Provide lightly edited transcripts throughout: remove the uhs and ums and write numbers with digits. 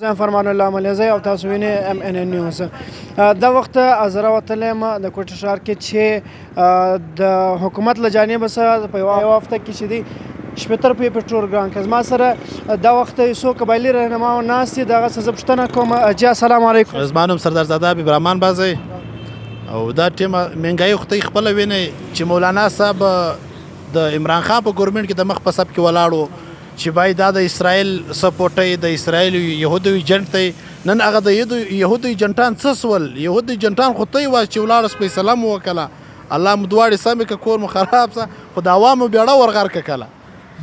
یم فرمان الله ملیزی او تاسو وینئ MNN نیوز. دا وخت زه راوتلی یم د کوټه ښار کې چې د حکومت له جانبه څخه په یوه هفته کې چې دی 80 روپۍ پټرول ګران که زما سره دا وخت څو قبایلي رهنما ناست دي د هغه څه زه پوښتنه کوم. جی السلام علیکم. زما نوم سردار زاده حبیب رحمان بازی او دا ټیمه مهنګایي خو ته خپله وینئ چې مولانا صاحب د عمران خان په ګورمنټ کې د مخ په صف کې ولاړو چې باید دا د اسرائیل سپورټی د اسرائیل یهودو ایجنټ دی. نن هغه د یهودو ایجنټان څه سول؟ یهودو ایجنټان خو ته یې وایه چې ولاړه فیصله مو وکړه الله مو دواړې سمې که کور مو خراب څه خو د عوامو بیړه ورغرقه کله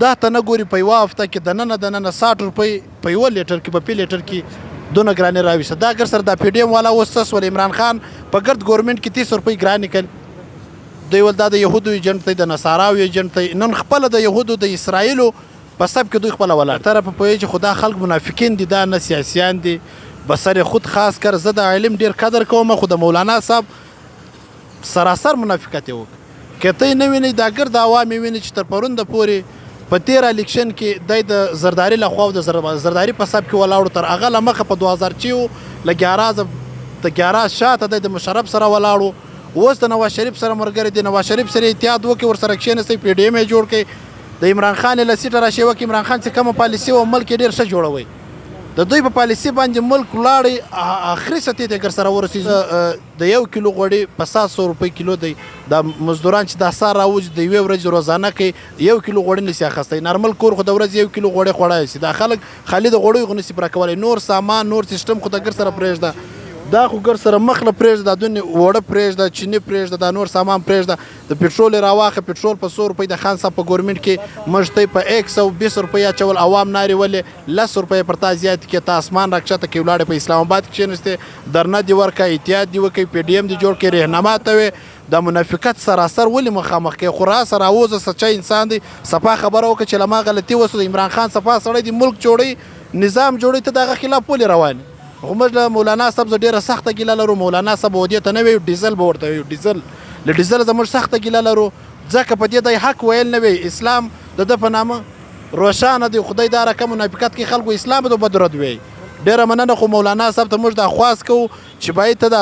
دا ته نه ګوري په یوه هفته کې دننه 60 روپۍ په یوه لیټر کې په پی لیټر کې دونه ګرانې راویسته. دا اگر سره دا پی ډي ایم والا اوس څه سول؟ عمران خان په ګرد ګورمنټ کې 30 روپۍ ګرانې کړي دوی ول دا د یهودو ایجنټ دی د نصاراو ایجنټ دی. نن خپله د یهودو د اسرائیلو په سب کې دوی خپله ولاړ طرفه پوهېږي چې خو دا خلک منافقین دي دا نه سیاسیان دي بسر خود خاص کر. زه د علم ډېر قدر کوم خو د مولانا صاحب سراسر منافقت یې وکړ. که ته یې نه وینئ دا ګرد عوام یې وینئ چې تر پرونده پورې په تیر الیکشن کې دی د زرداري لخوا او د زرداري په سب کې ولاړو تر هغه له مخه په 2006 له 11 شاته دی د مشرف سره ولاړو. اوس د نواز شریف سره ملګری دی نواز شریف سره اتحاد وکړي ورسره کښېنستئ پی ډي ایم یې جوړ کړئ د عمران خان له سیټه راشي وکړي. عمران خان چې کومه پالیسي و ملک یې ډېر ښه جوړوئ د دوی په پالیسي باندې ملک ولاړئ آخري سطحې ته اگر سره ورسېږي د 1 کیلو غوړي په 700 روپۍ کیلو دی. دا مزدوران چې دا سهار راوځي د یوې ورځې روزانه کوي 1 کیلو غوړي نشي اخیستی. نارمل کور خو د ورځې 1 کیلو غوړي خوړی شي. دا خلک خالي د غوړیو خو نشي پوره کولی. نور سامان نور سیسټم خو د ګر سره پرېږده دا خو ګر سره مخ له پرېږده دا دونې وړه پرېږده چیني پرېږده دا نور سامان پرېږده. د پټرول یې راواخه پټرول په 100 روپۍ د خان صاحب په ګورمنټ کې مشتی په 120 روپۍ اچول عوام نارې ولې 10 روپۍ پر تا زیات کې ته اسمان راکښته کې ولاړې په اسلام آباد کې کښېنستې درنه دې ورکړه اتحاد دې وکړئ پی ډي ایم دې جوړ کړي رهنما ته وې د منافقت سراسر ولې مخامخ کوي؟ خو راسه راوځه سچا انسان دی صفا خبره وکړه چې له ما غلطي وسو د عمران خان صفا سړی دی ملک جوړوي نظام جوړوي ته د هغه خلاف ولې روان یې؟ خو موږ له مولانا صاحب زه ډېره سخته ګیله لرو. مولانا صاحب ودې ته نه وی ډیزل به ورته وي ډیزل له ډیزل زموږ سخته ګیله لرو ځکه په دې دی حق ویل نه وی اسلام د ده په نامه روښانه دی. خدای دا رقم منافقت کې خلکو اسلام به بدرد وی. ډېره مننه خو مولانا صاحب ته موږ دا خواست کوو چې باید ته د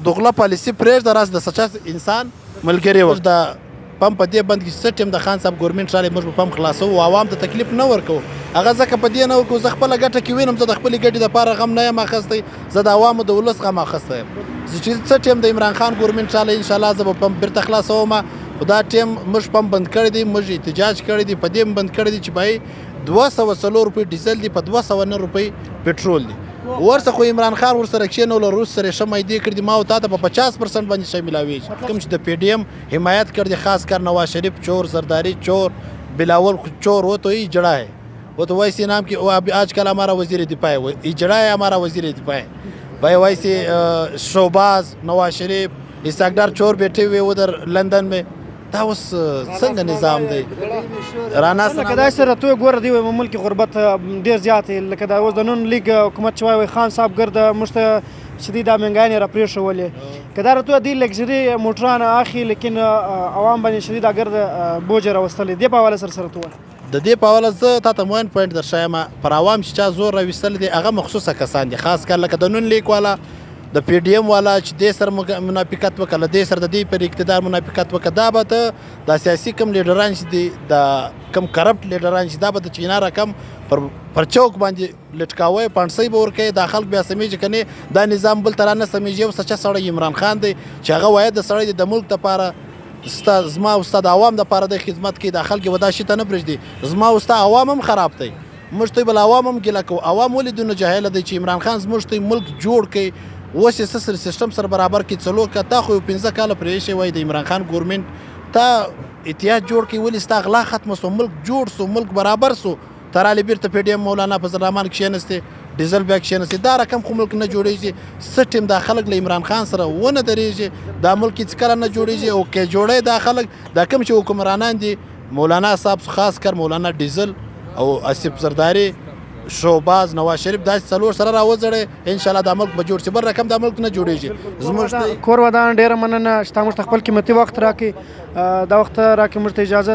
دغله پالیسي پرېږده راس د سچا انسان ملګري وکړه. د پم په دې بند کې څه ټیم د خان صاحب ګورمنټ رالی موږ به پم خلاصوو او عوام ته تکلیف نه ورکوو. هغه ځکه په دې نه ورکوو زه خپله ګټه کې وینم زه د خپلې ګټې دپاره غم نه یم اخیستی زه د عوامو د ولس غم اخیستی یم. چې څه ټیم د عمران خان ګورمنټ رالی انشاءالله زه به پم بیرته خلاصوم. خو دا ټیم موږ پم بند کړی دی موږ احتجاج کړی دی په دې بند کړی دی چې باید 204 روپۍ ډیزل دی په 209 روپۍ پټرول دی. ورڅه خو عمران خان ورسره کښېنولو روس سره ښه میدې کړي دي ما او تا ته په 50% باندې شی میلاویږي. کوم چې د پی ډي ایم حمایت کړ دی خاص کر نواز شریف چور زرداری چور بلاول چور وہ تو ہی جڑا ہے وہ تو ویسے نام کی آج کل ہمارا وزیر دفاع ہے وہ جڑا ہے ہمارا وزیر دفاع ہے بھائی. ویسے شہباز نواز شریف اسحاق ڈار چور بیٹھے ہوئے ادھر لندن میں دا اوس څنګه نظام دی رانا لکه دا سره تو ګوره دی وایم ملک غربت ډېر زیات دی لکه دا اوس د نن لیګ حکومت چې وایي خان صاحب ګرد موږ ته شدید مهنګاینې را پرېښولې که دا راته دی لګژري موټران اخلي لیکن عوام باندې شدید ګرد بوج راوستلی دې په حواله سره تو د دې په حواله زه تا ته موین پوینټ درښایم پر عوام چې چا زور راویستلی دی هغه مخصوصه کسان دي خاص کر لکه د نون لیک والا د پی ډي ایم والا چې دې سره منافقت وکړه له دې سره د دې پر اقتدار منافقت وکړه دا به ته د سیاسي کم لیډران چې دي د کم کرپټ لیډران چې دا به د چینا رقم پر چوک باندې لټکاوی پانسۍ به ورکوي دا خلک بیا سمیږي که نه دا نظام بل ته را نه سمیږي. یو سچه سړی عمران خان دی چې هغه وایي د سړی دی د ملک دپاره زما او ستا د عوام دپاره د خدمت کوي دا خلک به دا شي ته نه پرېږدي زما او ستا عوام هم خراب دی. موږ ته بل عوام هم ګیله کوو عوام ولې دونه جاهله دی چې عمران خان زموږ ته ملک جوړ کوي اوس یې څه سیسټم سره برابر کړي څلور که تا خو یو 15 کاله پرې ایښی وایي د عمران خان ګورمنټ تا اتحاد جوړ کړي ولې ستا غلا ختمه سو ملک جوړ سو ملک برابر سو ته رالې بیرته پی ډي ایم مولانا فضل الرحمن کښېنستې ډیزل بیا کښېنستې دا رقم خو ملک نه جوړېږي. څه ټیم دا خلک له عمران خان سره ونه درېږي دا ملک هېڅ کله نه جوړېږي او که جوړی دا خلک دا کوم چې حکمرانان دي مولانا صاحب خاص کر مولانا ډیزل او آصف زرداری شهباز نواز شریف داسې څلور سره راوځړی انشاءالله دا ملک به جوړ شي بل رقم دا ملک نه جوړېږي. زموږ کور ودان ډېره مننه چې تا موږ ته خپل قیمتي وخت راکړي دا وخت راکړي موږ ته اجازه